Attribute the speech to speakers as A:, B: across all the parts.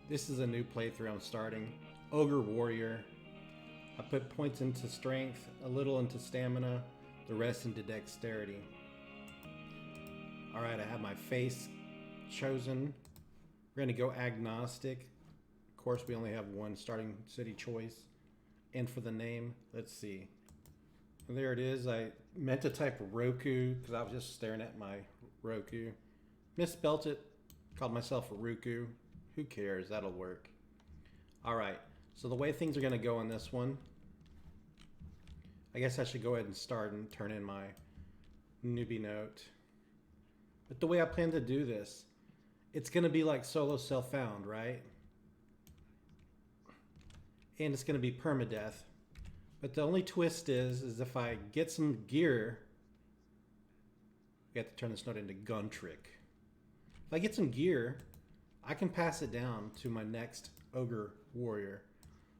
A: This is a new playthrough I'm starting. Ogre Warrior. I put points into strength, a little into stamina, the rest into dexterity. Alright, I have my face chosen. We're going to go agnostic. Of course, we only have one starting city choice. And for the name, let's see. There it is. I meant to type Roku because I was just staring at my Roku. Misspelt it. Called myself a Ruku. Who cares? That'll work. Alright, so the way things are going to go on this one, I guess I should go ahead and start and turn in my newbie note. But the way I plan to do this, it's going to be like solo self-found, right? And it's going to be permadeath. But the only twist is if I get some gear, we have to turn this note into gun trick. If I get some gear, I can pass it down to my next Ogre Warrior.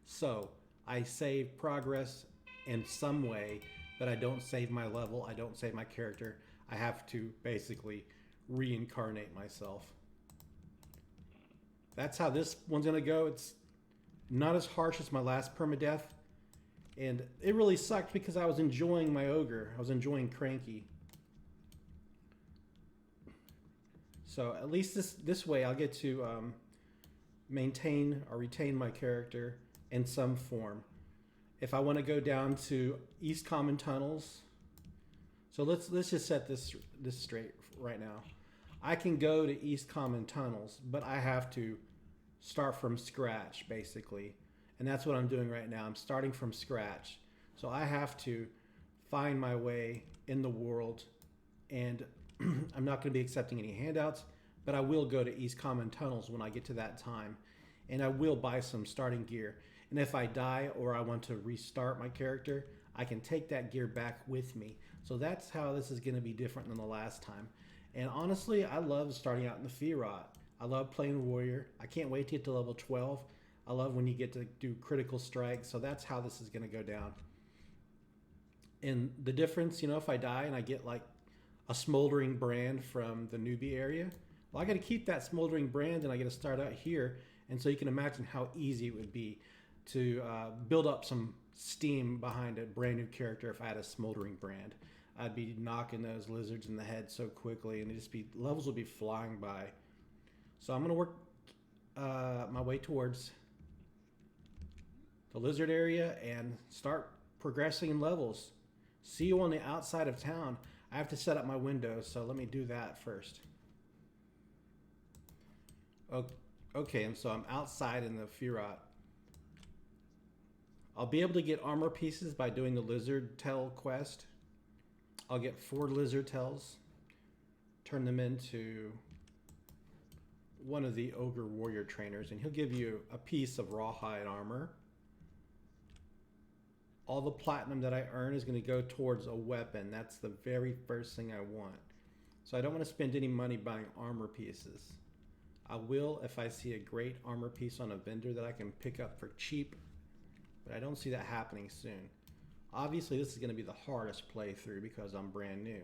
A: So I save progress in some way, but I don't save my level, I don't save my character. I have to basically reincarnate myself. That's how this one's gonna go. It's not as harsh as my last permadeath. And it really sucked because I was enjoying my Ogre. I was enjoying Cranky. So at least this way I'll get to maintain or retain my character in some form. If I want to go down to East Common Tunnels, so let's just set this straight right now. I can go to East Common Tunnels, but I have to start from scratch basically, and that's what I'm doing right now. I'm starting from scratch, so I have to find my way in the world, and I'm not going to be accepting any handouts, but I will go to East Common Tunnels when I get to that time, and I will buy some starting gear. And if I die or I want to restart my character, I can take that gear back with me. So that's how this is going to be different than the last time. And honestly, I love starting out in the Feerrott. I love playing Warrior. I can't wait to get to level 12. I love when you get to do critical strikes. So that's how this is going to go down. And the difference, you know, if I die and I get like a smoldering brand from the newbie area, well, I got to keep that smoldering brand and I got to start out here. And so you can imagine how easy it would be to build up some steam behind a brand new character if I had a smoldering brand. I'd be knocking those lizards in the head so quickly, and levels would be flying by. So I'm gonna work my way towards the lizard area and start progressing in levels. See you on the outside of town. I have to set up my windows, so let me do that first. Okay, and so I'm outside in the Feerrott. I'll be able to get armor pieces by doing the lizard tail quest. I'll get 4 lizard tails, turn them into one of the Ogre Warrior trainers, and he'll give you a piece of rawhide armor. All the platinum that I earn is going to go towards a weapon. That's the very first thing I want. So I don't want to spend any money buying armor pieces. I will if I see a great armor piece on a vendor that I can pick up for cheap, but I don't see that happening soon. Obviously, this is going to be the hardest playthrough because I'm brand new.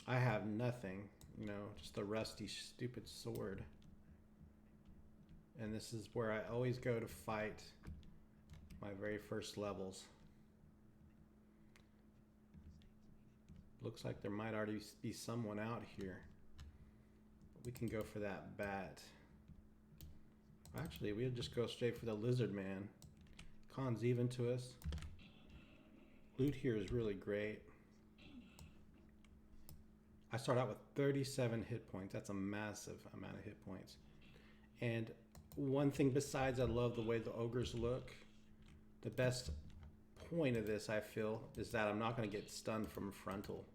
A: I have nothing, you know, just a rusty, stupid sword. And this is where I always go to fight my very first levels. Looks like there might already be someone out here. We can go for that bat. Actually, we'll just go straight for the lizard man. Con's even to us. Loot here is really great. I start out with 37 hit points. That's a massive amount of hit points. And one thing besides, I love the way the ogres look. The best point of this, I feel, is that I'm not going to get stunned from frontal.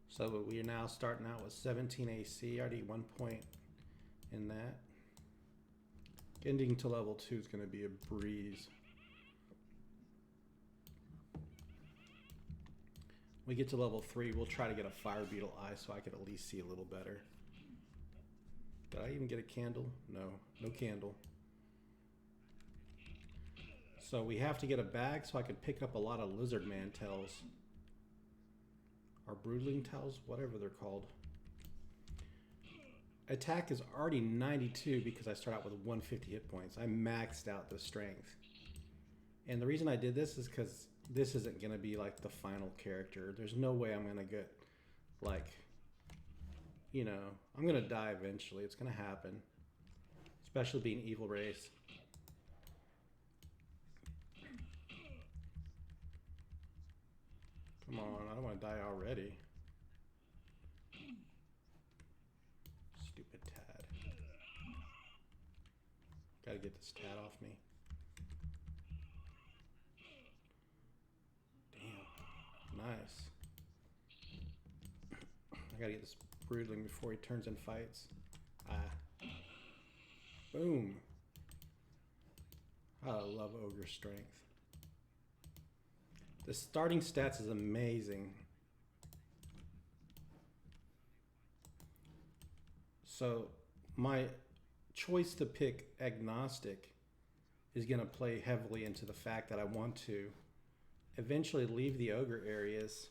A: So we are now starting out with 17 AC, already 1 point in that. Getting to level 2 is going to be a breeze. When we get to level 3, we'll try to get a fire beetle eye so I could at least see a little better. Did I even get a candle? No, no candle. So we have to get a bag so I can pick up a lot of lizard man tails. Or broodling tails, whatever they're called. attack is already 92 because I start out with 150 hit points. I maxed out the strength. And the reason I did this is because this isn't going to be like the final character. There's no way I'm going to get like, you know, I'm going to die eventually. It's going to happen. Especially being evil race. Come on, I don't want to die already. Stupid Tad. Gotta get this Tad off me. Damn. Nice. I gotta get this Broodling before he turns and fights. Ah. Boom. I love Ogre strength. The starting stats is amazing. So my choice to pick agnostic is going to play heavily into the fact that I want to eventually leave the Ogre areas,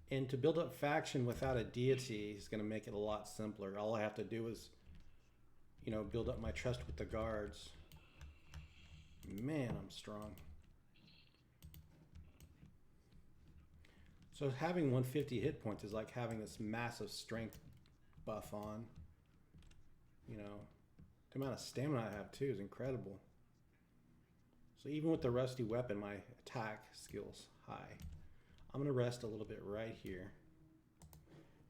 A: and to build up faction without a deity is going to make it a lot simpler. All I have to do is, you know, build up my trust with the guards. Man, I'm strong. So having 150 hit points is like having this massive strength buff on. You know, the amount of stamina I have too is incredible. So even with the rusty weapon, my attack skill's high. I'm gonna rest a little bit right here.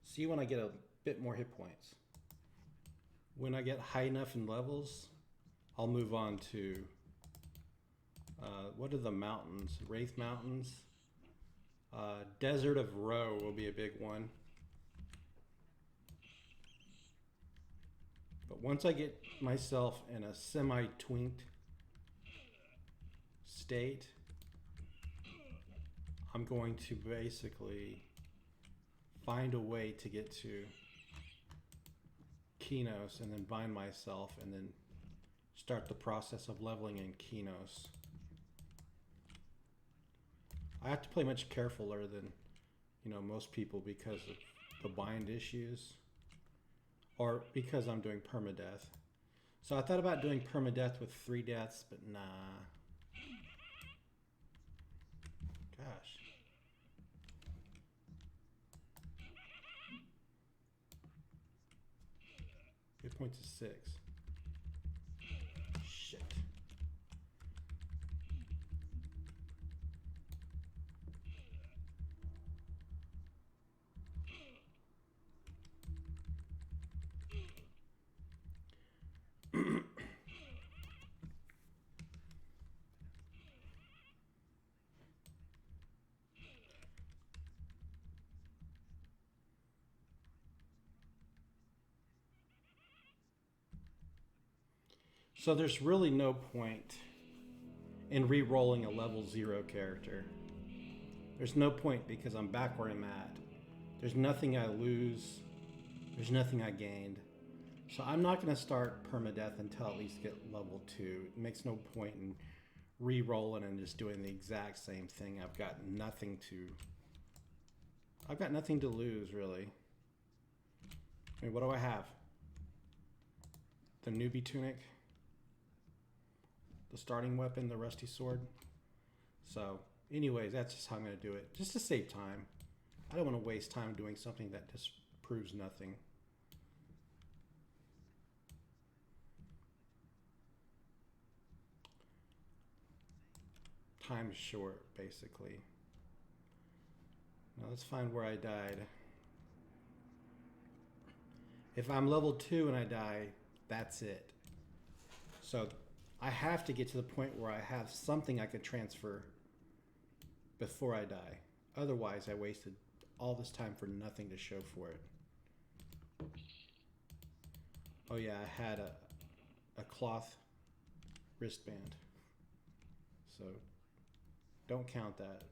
A: See when I get a bit more hit points. When I get high enough in levels, I'll move on to, what are the mountains? Wraith Mountains? Desert of Roe will be a big one. But once I get myself in a semi-twinked state, I'm going to basically find a way to get to Kinos and then bind myself and then start the process of leveling in Kinos. I have to play much carefuler than, you know, most people because of the bind issues, or because I'm doing permadeath. So I thought about doing permadeath with 3 deaths, but nah. Gosh. Hit points is 6. Shit. So there's really no point in re-rolling a level 0 character. There's no point because I'm back where I'm at. There's nothing I lose. There's nothing I gained. So I'm not going to start permadeath until at least get level 2. It makes no point in re-rolling and just doing the exact same thing. I've got nothing to lose, really. I mean, what do I have? The newbie tunic. The starting weapon, the rusty sword. So, anyways, that's just how I'm going to do it. Just to save time. I don't want to waste time doing something that just proves nothing. Time's short, basically. Now let's find where I died. If I'm level 2 and I die, that's it. So I have to get to the point where I have something I could transfer before I die. Otherwise, I wasted all this time for nothing to show for it. Oh yeah, I had a cloth wristband. So don't count that.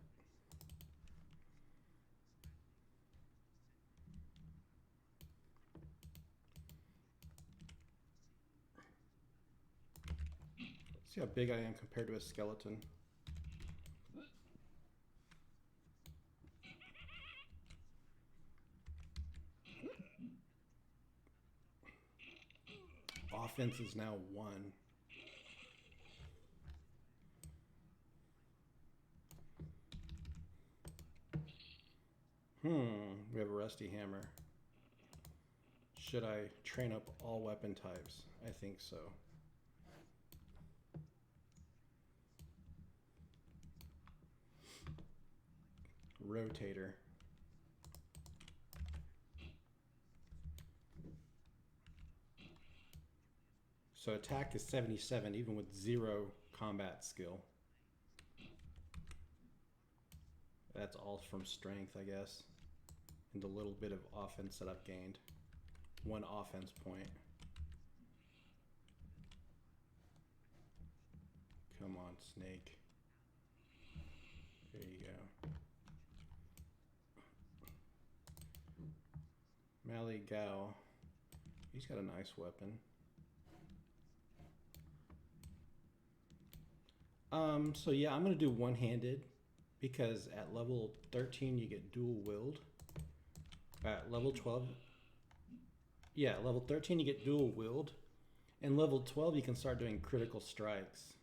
A: See how big I am compared to a skeleton. offense is now 1. We have a rusty hammer. Should I train up all weapon types? I think so. Rotator. So attack is 77 even with 0 combat skill. That's all from strength, I guess. And the little bit of offense that I've gained. 1 offense point. Come on, snake. There you go. Mali Gao. He's got a nice weapon. So yeah, I'm gonna do one-handed because at level 13 you get dual wield. At level 12, yeah, level 13 you get dual wield, and level 12 you can start doing critical strikes.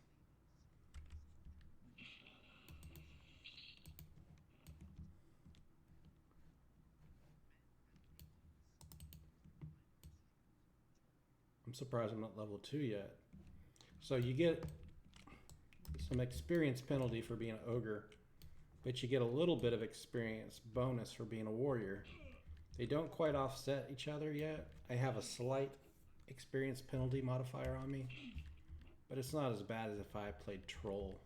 A: I'm surprised I'm not level 2 yet. So you get some experience penalty for being an ogre, but you get a little bit of experience bonus for being a warrior. They don't quite offset each other yet. I have a slight experience penalty modifier on me, but it's not as bad as if I played troll.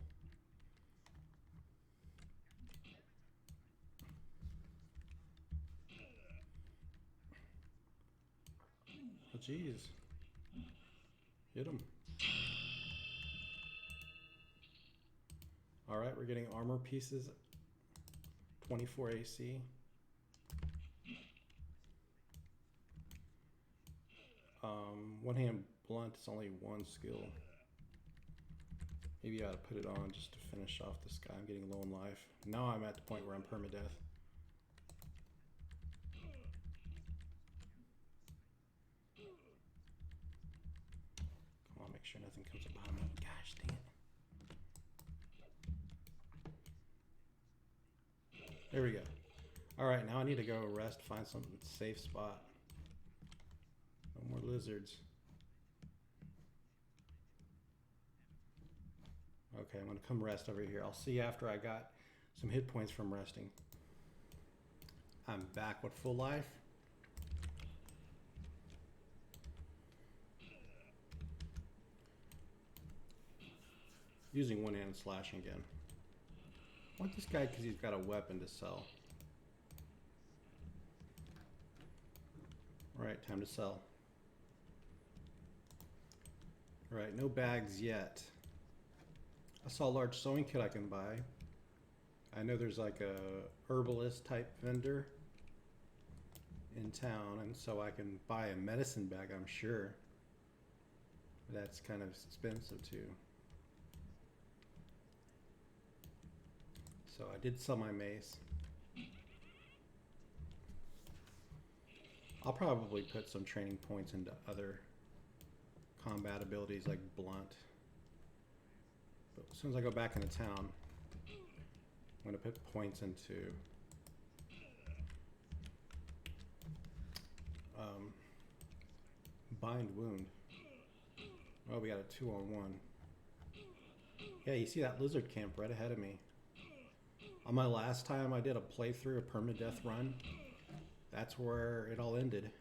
A: Oh, jeez. Hit him. All right, we're getting armor pieces. 24 AC. One-hand blunt is only 1 skill. Maybe I ought to put it on just to finish off this guy. I'm getting low in life. Now I'm at the point where I'm permadeath. Come on, make sure nothing comes up behind me. Gosh, dang it. There we go. All right, now I need to go rest, find some safe spot. No more lizards. Okay, I'm gonna come rest over here. I'll see you after I got some hit points from resting. I'm back with full life. Using one-hand slashing again. I want this guy because he's got a weapon to sell. Alright, time to sell. Alright, no bags yet. I saw a large sewing kit I can buy. I know there's like a herbalist type vendor in town, and so I can buy a medicine bag, I'm sure. That's kind of expensive too. So I did sell my mace. I'll probably put some training points into other combat abilities like blunt. But as soon as I go back into town, I'm going to put points into bind wound. Oh, we got a 2-on-1. Yeah, you see that lizard camp right ahead of me. On my last time I did a playthrough, a permadeath run, that's where it all ended.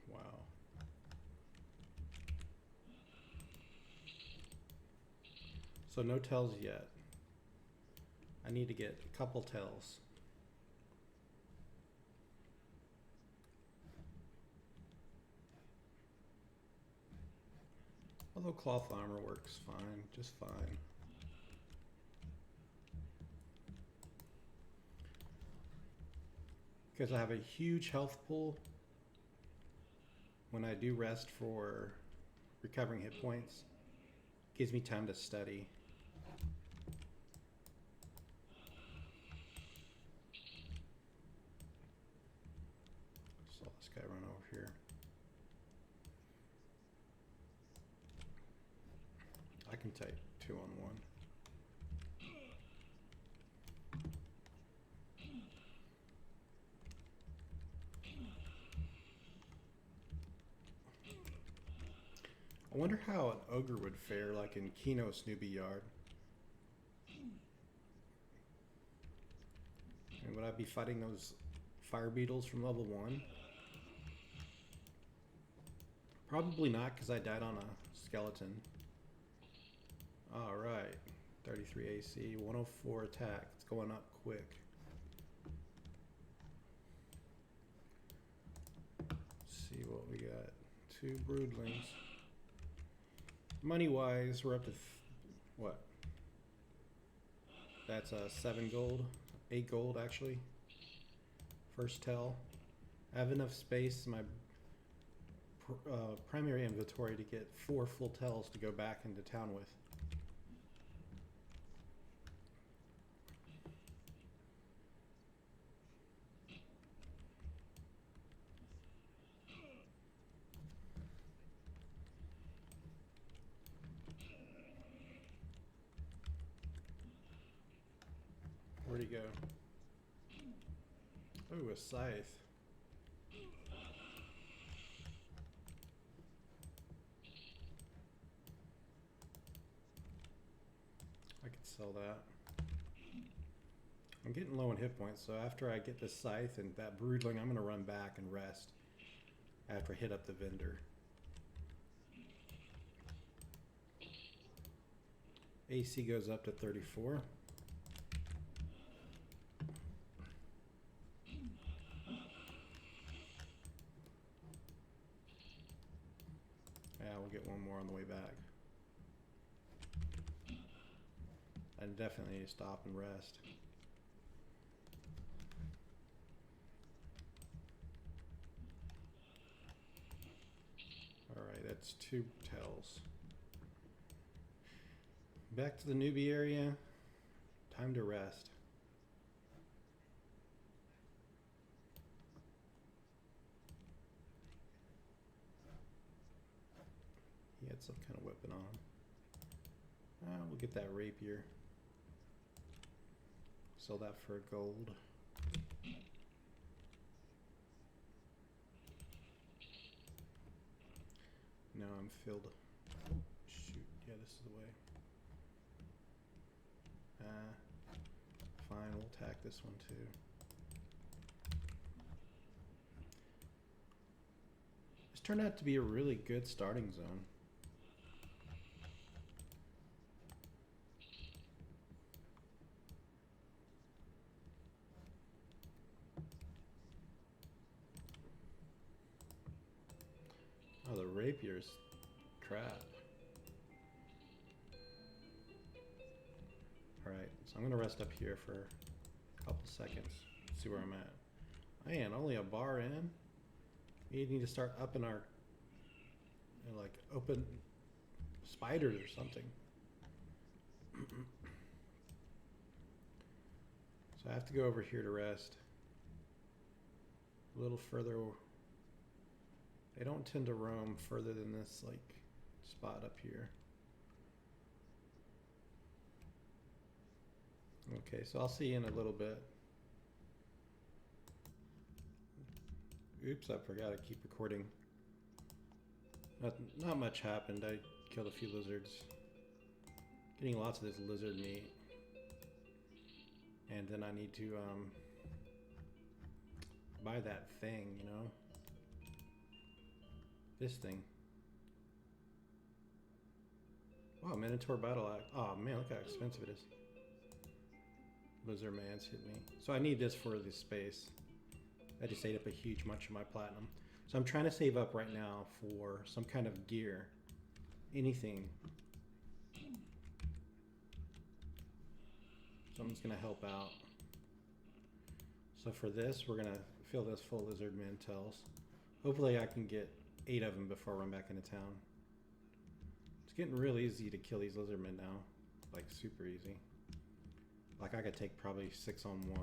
A: Wow. So no tells yet. I need to get a couple tells. Although cloth armor works fine, just fine. Because I have a huge health pool when I do rest for recovering hit points. Gives me time to study. This guy run over here. I can take 2 on 1. I wonder how an ogre would fare like in Kino's newbie yard. And would I be fighting those fire beetles from level 1? Probably not, because I died on a skeleton. Alright. 33 AC, 104 attack. It's going up quick. Let's see what we got. 2 broodlings. Money wise, we're up to what? That's 7 gold, 8 gold actually. First tell. I have enough space in my primary inventory to get 4 full tells to go back into town with. Where'd he go? Oh, a scythe. I could sell that. I'm getting low on hit points, so after I get this scythe and that broodling, I'm gonna run back and rest after I hit up the vendor. AC goes up to 34. Yeah, we'll get one more on the way back. I definitely need to stop and rest. Alright, that's 2 tells. Back to the newbie area. Time to rest. He had some kind of weapon on him. We'll get that rapier. Sell that for gold. Now I'm filled. Oh, shoot. Yeah, this is the way. Fine, we'll attack this one too. This turned out to be a really good starting zone. Oh, the rapier's crap. Alright, so I'm gonna rest up here for a couple seconds, see where I'm at. Man, only a bar in? We need to start upping our, like, open spiders or something. So I have to go over here to rest. A little further. They don't tend to roam further than this, like, spot up here. Okay, so I'll see you in a little bit. Oops, I forgot to keep recording. Not much happened. I killed a few lizards. Getting lots of this lizard meat. And then I need to buy that thing, you know? This thing. Wow, Minotaur Battle Axe. Oh man, look how expensive it is. Lizard Man's hit me. So I need this for the space. I just ate up a huge bunch of my platinum. So I'm trying to save up right now for some kind of gear. Anything. Something's gonna help out. So for this, we're gonna fill this full lizard man tells. Hopefully I can get 8 of them before I run back into town. It's getting real easy to kill these lizard men now. Like super easy. Like I could take probably 6 on 1.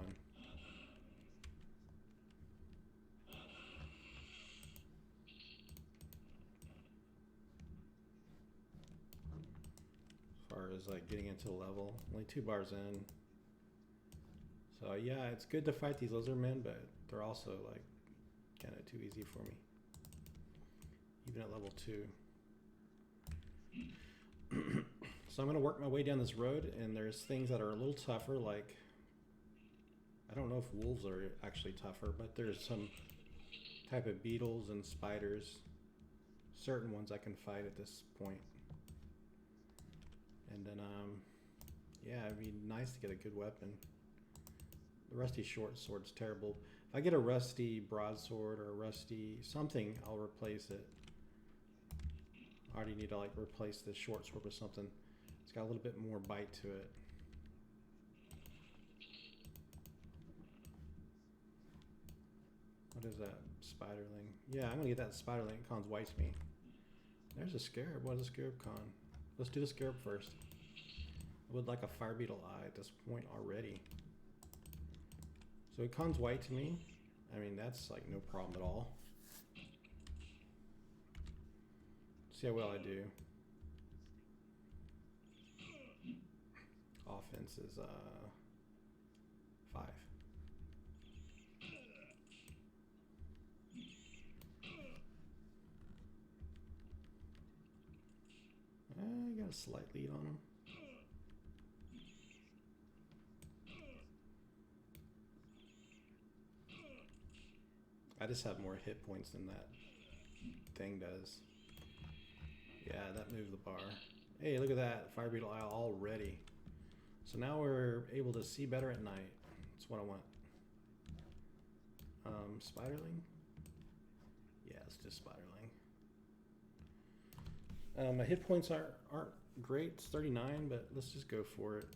A: is like getting into the level. Only 2 bars in. So yeah, it's good to fight these lizard men, but they're also like kind of too easy for me. Even at level 2. So I'm gonna work my way down this road, and there's things that are a little tougher, like I don't know if wolves are actually tougher, but there's some type of beetles and spiders. Certain ones I can fight at this point. And then yeah, it'd be nice to get a good weapon. The rusty short sword's terrible. If I get a rusty broadsword or a rusty something, I'll replace it. I already need to like replace this short sword with something. It's got a little bit more bite to it. What is that? Spiderling. Yeah, I'm gonna get that spiderling. It cons white to me. There's a scarab. What is a scarab con? Let's do the scarab first. I would like a fire beetle eye at this point already. So it cons white to me. I mean, that's like no problem at all. See how well I do. Offense is 5. I got a slight lead on him. I just have more hit points than that thing does. Yeah, that moved the bar. Hey, look at that. Fire beetle eye already. So now we're able to see better at night. That's what I want. Spiderling? Yeah, it's just Spiderling. My hit points aren't great. It's 39, but let's just go for it.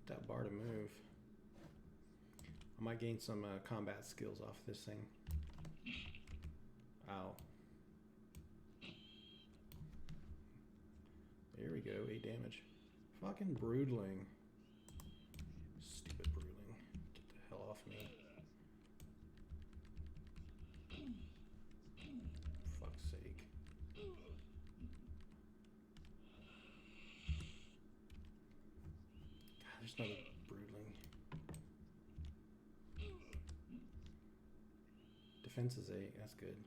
A: That bar to move. I might gain some combat skills off this thing. Ow. There we go, 8 damage. Fucking Broodling. Stupid Broodling. Get the hell off me. Fuck's sake. God, there's another Broodling. Defense is 8, that's good.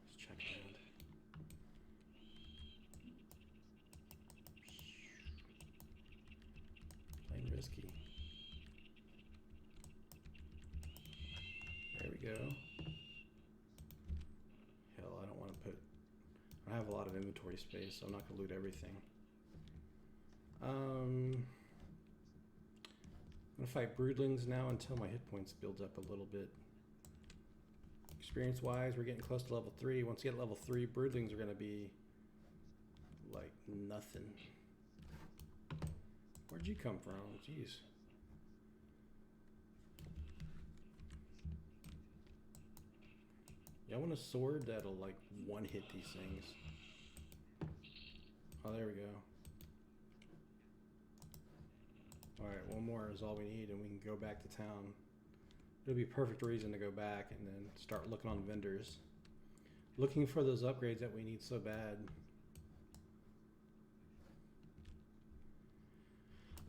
A: Let's check around. Playing risky. There we go. Hell, I don't want to put... I have a lot of inventory space, so I'm not going to loot everything. I'm going to fight Broodlings now until my hit points build up a little bit. Experience wise, we're getting close to level 3. Once you get level 3, Broodlings are going to be like nothing. Where'd you come from? Jeez. Yeah, I want a sword that'll like one hit these things. Oh, there we go. Alright, one more is all we need and we can go back to town. It'll be a perfect reason to go back and then start looking on vendors. Looking for those upgrades that we need so bad.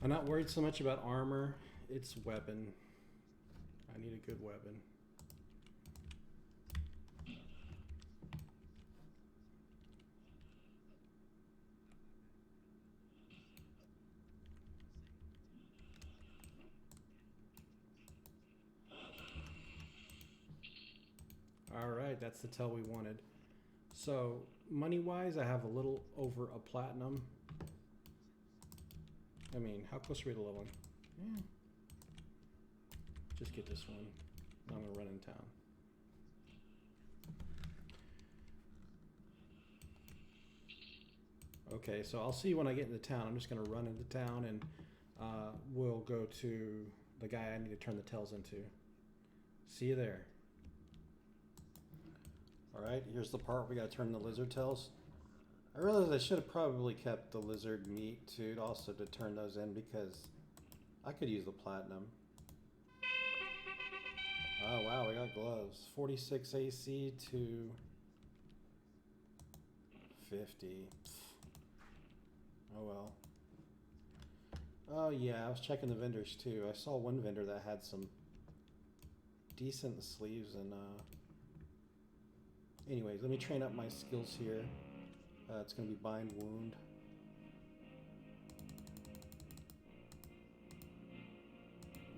A: I'm not worried so much about armor, it's weapon. I need a good weapon. Alright, that's the tell we wanted. So, money-wise, I have a little over a platinum. I mean, how close are we to leveling? Yeah. Just get this one. I'm going to run in town. Okay, so I'll see you when I get into town. I'm just going to run into town and we'll go to the guy I need to turn the tails into. See you there. Alright, here's the part we gotta turn the lizard tails. I realized I should have probably kept the lizard meat too, also to turn those in because I could use the platinum. Oh wow, we got gloves. 46 AC to 50. Oh well. Oh yeah, I was checking the vendors too. I saw one vendor that had some decent sleeves and anyways, let me train up my skills here. It's gonna be bind wound.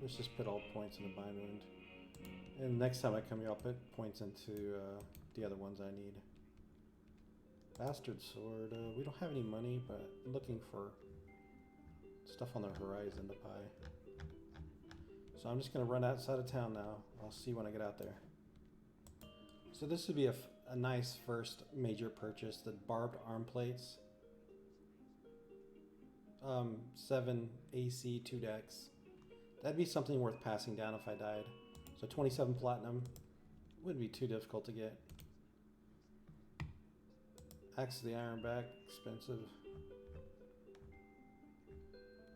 A: Let's just put all points into bind wound. And next time I come here, I'll put points into the other ones I need. Bastard sword. We don't have any money, but I'm looking for stuff on the horizon to buy. So I'm just going to run outside of town now. I'll see when I get out there. So this would be a nice first major purchase. The barbed arm plates. 7 AC, 2 decks. That'd be something worth passing down if I died. So 27 platinum. Wouldn't be too difficult to get. Axe of the Ironback, expensive.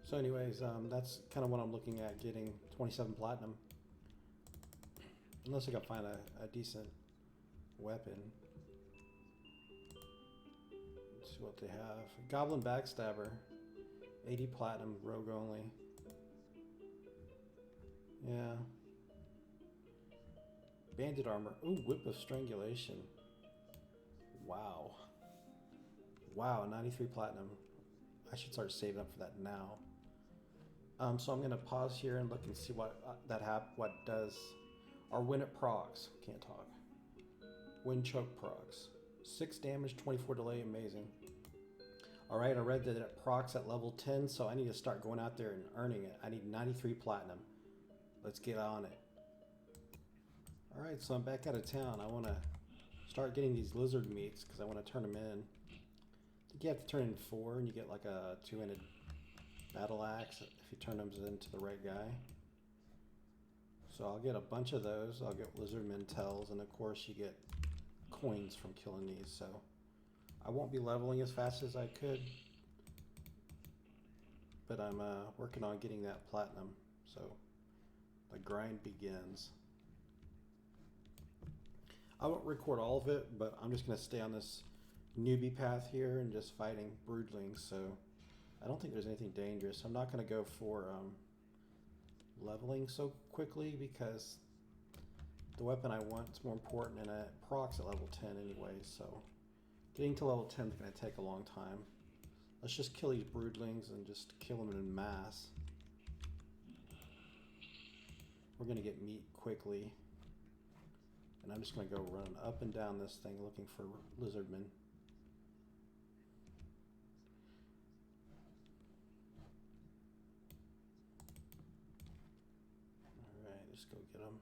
A: So anyways, that's kind of what I'm looking at, getting 27 platinum. Unless I can find a decent weapon. Let's see what they have. Goblin Backstabber, 80 platinum, rogue only. Yeah. Bandit armor. Ooh, Whip of Strangulation. Wow. Wow, 93 platinum. I should start saving up for that now. So I'm gonna pause here and look and see what what does. Or when it procs. Can't talk. Wind choke procs. 6 damage, 24 delay, amazing. Alright, I read that it procs at level 10, so I need to start going out there and earning it. I need 93 platinum. Let's get on it. Alright, so I'm back out of town. I want to start getting these lizard meats because I want to turn them in. I think you have to turn in 4 and you get like a 2-handed battle axe if you turn them into the right guy. So I'll get a bunch of those. I'll get lizardmen tells, and of course you get coins from killing these. So I won't be leveling as fast as I could, but I'm working on getting that platinum. So the grind begins. I won't record all of it, but I'm just going to stay on this newbie path here and just fighting broodlings. So I don't think there's anything dangerous. I'm not going to go for leveling so quickly because the weapon I want is more important, and it procs at level 10 anyway. So getting to level 10 is going to take a long time. Let's just kill these broodlings and just kill them in mass. We're going to get meat quickly. And I'm just going to go run up and down this thing looking for lizardmen. Alright, let's go get them.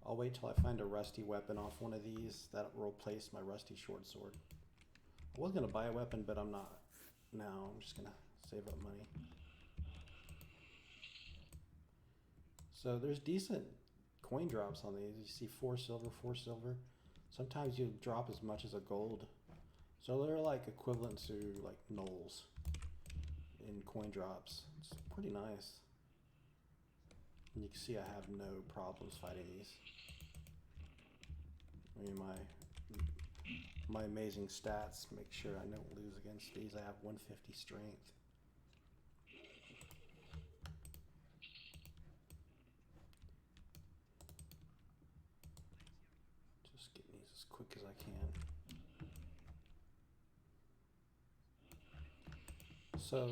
A: I'll wait till I find a rusty weapon off one of these that will replace my rusty short sword. I was going to buy a weapon, but I'm not now. I'm just going to save up money. So there's decent coin drops on these. You see 4 silver, 4 silver. Sometimes you drop as much as a gold. So they're like equivalent to like gnolls in coin drops. It's pretty nice. And you can see I have no problems fighting these. I mean, my amazing stats make sure I don't lose against these. I have 150 strength. Just getting these as quick as I can. So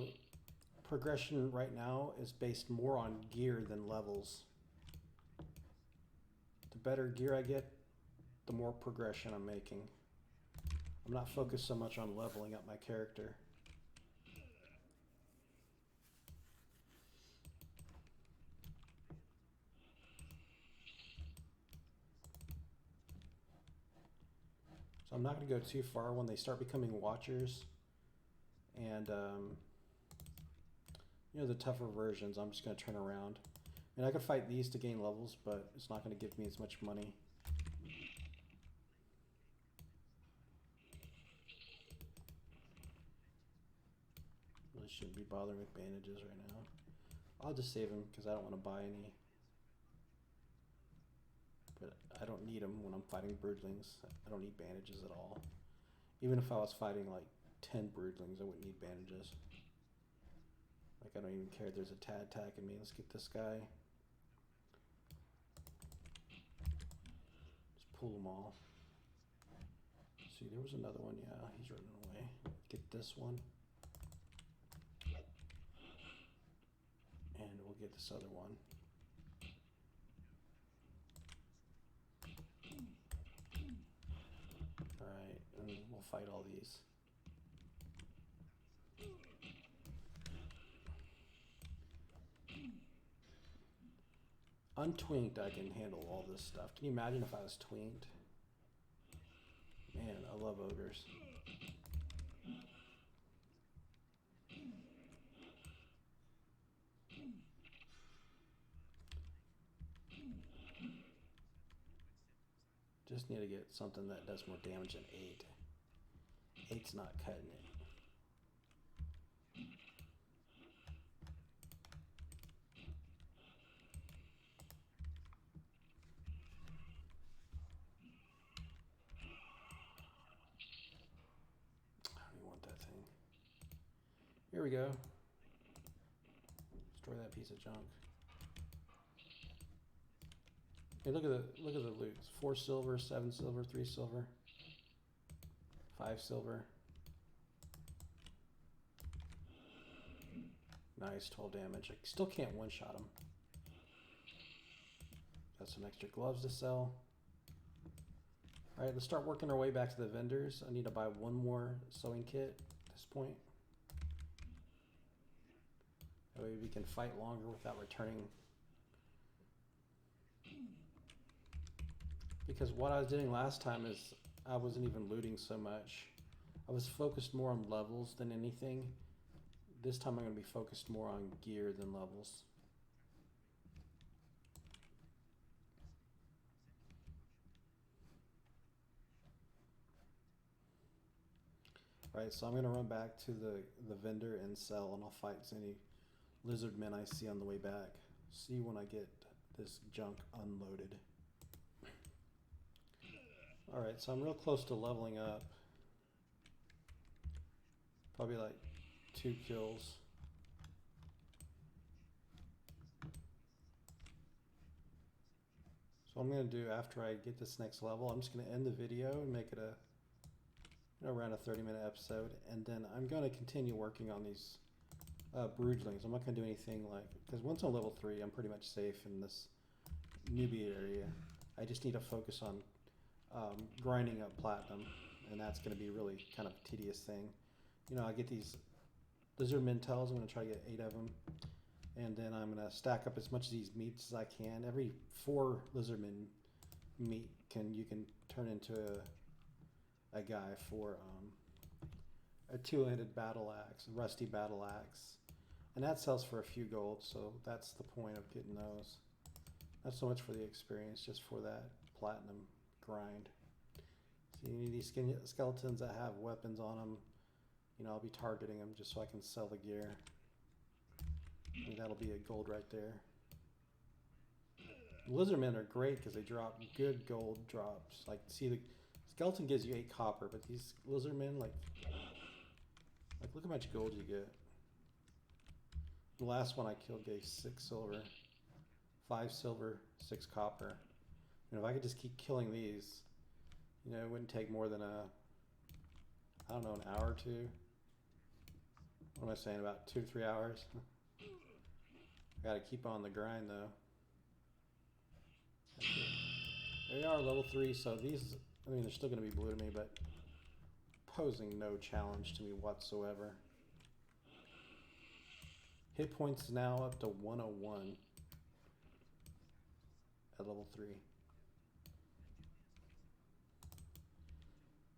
A: progression right now is based more on gear than levels. The better gear I get, the more progression I'm making. I'm not focused so much on leveling up my character. So I'm not going to go too far. When they start becoming watchers and you know, the tougher versions, I'm just going to turn around. And I could fight these to gain levels, but it's not going to give me as much money. Really shouldn't be bothering with bandages right now. I'll just save them because I don't want to buy any. But I don't need them when I'm fighting broodlings. I don't need bandages at all. Even if I was fighting like 10 broodlings, I wouldn't need bandages. Like, I don't even care if there's a tad attacking me. Let's get this guy. Just pull them all. See, there was another one. Yeah, he's running away. Get this one. And we'll get this other one. Alright, and we'll fight all these. Untwinked, I can handle all this stuff. Can you imagine if I was twinked? Man, I love ogres. Just need to get something that does more damage than 8. 8's not cutting it. I don't even want that thing. Here we go. Destroy that piece of junk. Hey, look at the loot. 4 silver, 7 silver, 3 silver, 5 silver. Nice, 12 damage. I still can't one-shot him. Got some extra gloves to sell. All right, let's start working our way back to the vendors. I need to buy one more sewing kit at this point. That way we can fight longer without returning. Because what I was doing last time is I wasn't even looting so much. I was focused more on levels than anything. This time I'm going to be focused more on gear than levels. Alright, so I'm going to run back to the vendor and sell, and I'll fight any lizard men I see on the way back. See when I get this junk unloaded. Alright, so I'm real close to leveling up. Probably like 2 kills. So what I'm going to do after I get this next level, I'm just going to end the video and make it around a 30-minute episode, and then I'm going to continue working on these broodlings. I'm not going to do anything like, because once I'm level 3, I'm pretty much safe in this newbie area. I just need to focus on grinding up platinum, and that's going to be really kind of a tedious thing. You know, I get these lizard mentals. I'm going to try to get 8 of them, and then I'm going to stack up as much of these meats as I can. Every 4 lizardman meat you can turn into a guy for a 2-handed battle axe, a rusty battle axe, and that sells for a few gold. So that's the point of getting those. Not so much for the experience, just for that platinum grind. So you need these skeletons that have weapons on them. You know, I'll be targeting them just so I can sell the gear. And that'll be a gold right there. Lizardmen are great because they drop good gold drops. Like, see, the skeleton gives you 8 copper, but these lizardmen, like look how much gold you get. The last one I killed gave 6 silver, 5 silver, 6 copper. And if I could just keep killing these, you know, it wouldn't take more than I don't know, an hour or 2. What am I saying, about 2 to 3 hours? Gotta keep on the grind though. Okay. There we are, level 3, so these, I mean, they're still gonna be blue to me, but posing no challenge to me whatsoever. Hit points now up to 101 at level 3.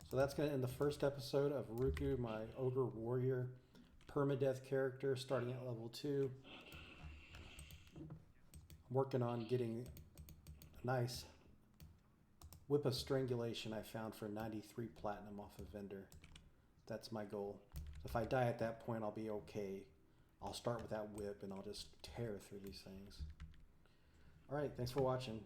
A: So that's going to end the first episode of Ruku, my Ogre Warrior Permadeath character, starting at level 2. I'm working on getting a nice whip of strangulation I found for 93 platinum off a vendor. That's my goal. If I die at that point, I'll be okay. I'll start with that whip and I'll just tear through these things. Alright, thanks for watching.